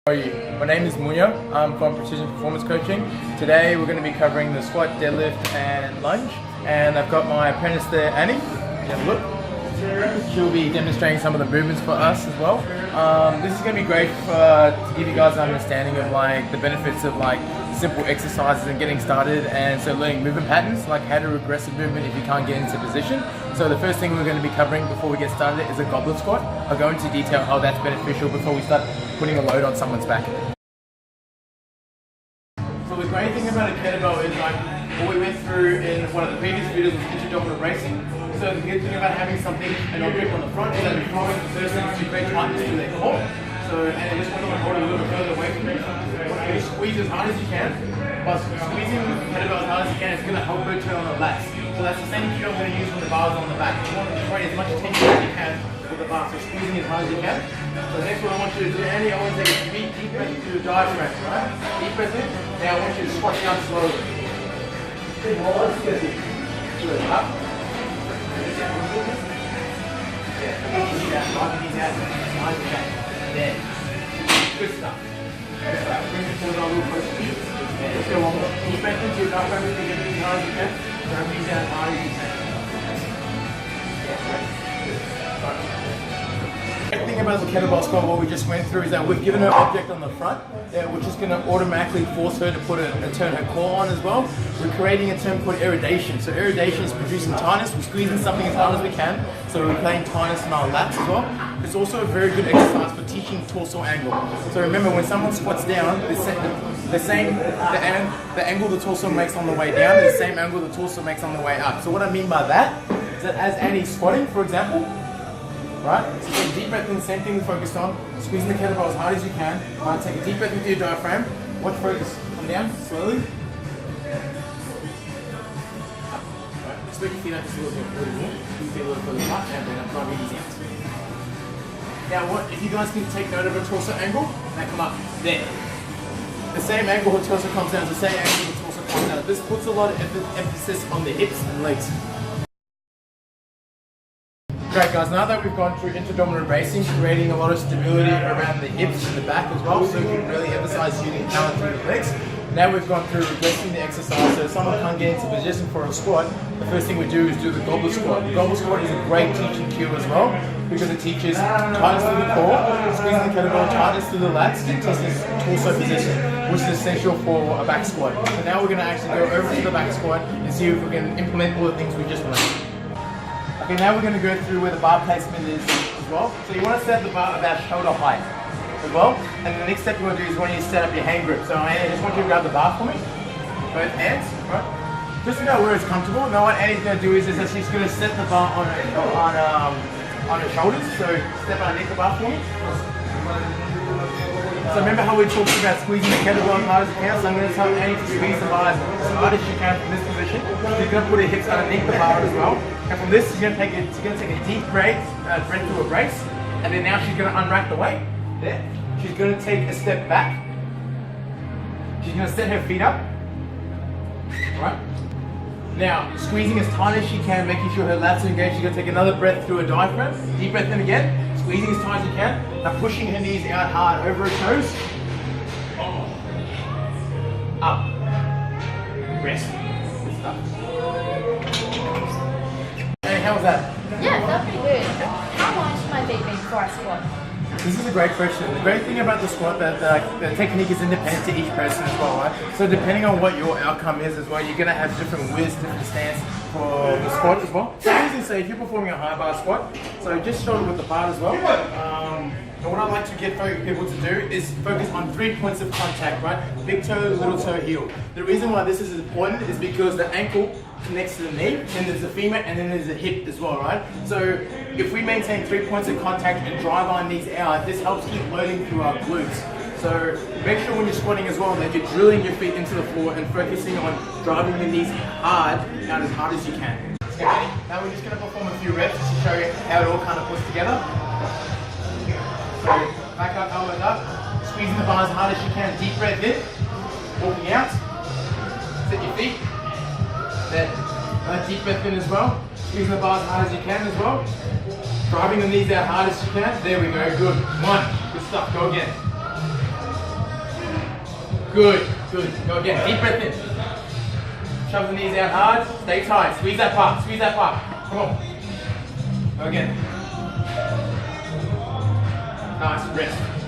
How are you? My name is Munya. I'm from Precision Performance Coaching. Today we're going to be covering the squat, deadlift and lunge. And I've got my apprentice there, Annie. Have a look. She'll be demonstrating some of the movements for us as well. This is going to be great to give you guys an understanding of the benefits of simple exercises and getting started, and so learning movement patterns, like how to regress a movement if you can't get into position. So the first thing we're going to be covering before we get started is a goblet squat. I'll go into detail how that's beneficial before we start putting a load on someone's back. So the great thing about a kettlebell is what we went through in one of the previous videos was inter-dominant racing. So the good thing about having something, an object on the front, is that you're throwing the person to create tightness to their core. So, and just want to hold it a little bit further away from you. You squeeze as hard as you can. By squeezing the kettlebell as hard as you can, it's going to help her turn on the lats. So that's the same cue I'm going to use when the bars on the back. You want to create as much tension as you can with the bar. So squeezing as hard as you can. So next what I want you to do, Andy, I want you to take a deep breath into the diaphragm, right? Deep breath in. Now I want you to squat down slowly. Good. Up. Easy out. Easy out. Nice and back. There. Good stuff. Good stuff. Bring the shoulder a little closer to you. Let's go one more. Deep breath into your diaphragm as hard as you can. Gravity down as hard as you can. Yeah, right. Good. The thing about the kettlebell squat, what we just went through, is that we've given her an object on the front, which is going to automatically force her to turn her core on as well. We're creating a term called irradiation. So irradiation is producing tightness. We're squeezing something as hard as we can, so we're creating tightness in our lats as well. It's also a very good exercise for teaching torso angle. So remember, when someone squats down, the angle the torso makes on the way down is the same angle the torso makes on the way up. So what I mean by that is that as Annie's squatting, for example, right? So take a deep breath in, same thing we focused on. Squeezing the kettlebell as hard as you can. Right? Take a deep breath into your diaphragm. Watch focus. Come down, slowly. Up. Right. Spread your feet out just a little bit more. Keep your feet a little further up and then up, not really easy out. Now if you guys can take note of a torso angle, now come up. There. The same angle her torso comes down is the same angle the torso comes down. This puts a lot of emphasis on the hips and legs. Great guys, now that we've gone through inter-dominant racing, creating a lot of stability around the hips and the back as well, so we can really emphasize using power through the legs. Now we've gone through regressing the exercise, so if someone can't get into position for a squat, the first thing we do is do the goblet squat. The goblet squat is a great teaching cue as well, because it teaches tightness through the core, squeezing the kettlebell, tightness through the lats, and testing torso position, which is essential for a back squat. So now we're going to actually go over to the back squat and see if we can implement all the things we just learned. Okay, now we're going to go through where the bar placement is as well. So you want to set the bar about shoulder height as well. And the next step you want to do is you want to set up your hand grip. So I just want you to grab the bar for me. Both hands, right? Just about where it's comfortable. Now what Annie's going to do is that she's going to set the bar on her shoulders. So step underneath the bar for me. So remember how we talked about squeezing the kettlebell as hard as you can? So I'm going to tell Annie to squeeze the bar as hard as she can from this position. She's going to put her hips underneath the bar as well. And from this, she's going to take a deep breath through a brace. And then now she's going to unrack the weight. There. She's going to take a step back. She's going to set her feet up. Right. Now, squeezing as tight as she can, making sure her lats are engaged. She's going to take another breath through her diaphragm. Deep breath in again. Squeezing as tight as you can. Now pushing her knees out hard over her toes. Up. Rest. Good stuff. Hey, how was that? Yeah, that's pretty good. How much should my weight be before I squat? This is a great question. The great thing about the squat that the technique is independent to each person as well, right? So depending on what your outcome is as well, you're going to have different widths, different stance for the squat as well. So as you say, if you're performing a high bar squat, so just shoulder with the bar as well. And what I like to get people to do is focus on 3 points of contact, right? Big toe, little toe, heel. The reason why this is important is because the ankle connects to the knee, then there's the femur, and then there's the hip as well, right? So if we maintain 3 points of contact and drive our knees out, this helps keep loading through our glutes. So make sure when you're squatting as well that you're drilling your feet into the floor and focusing on driving your knees out as hard as you can. Okay, now we're just going to perform a few reps to show you how it all kind of puts together. So back up, elbows up, squeezing the bar as hard as you can, deep breath in, walking out, set your feet, then another deep breath in as well, squeezing the bar as hard as you can as well, driving the knees out hard as you can, there we go, good, 1, good stuff, go again, Good, good. Go again. Deep breath in. Shove the knees out hard. Stay tight. Squeeze that part. Squeeze that part. Come on. Go again. Nice. Rest.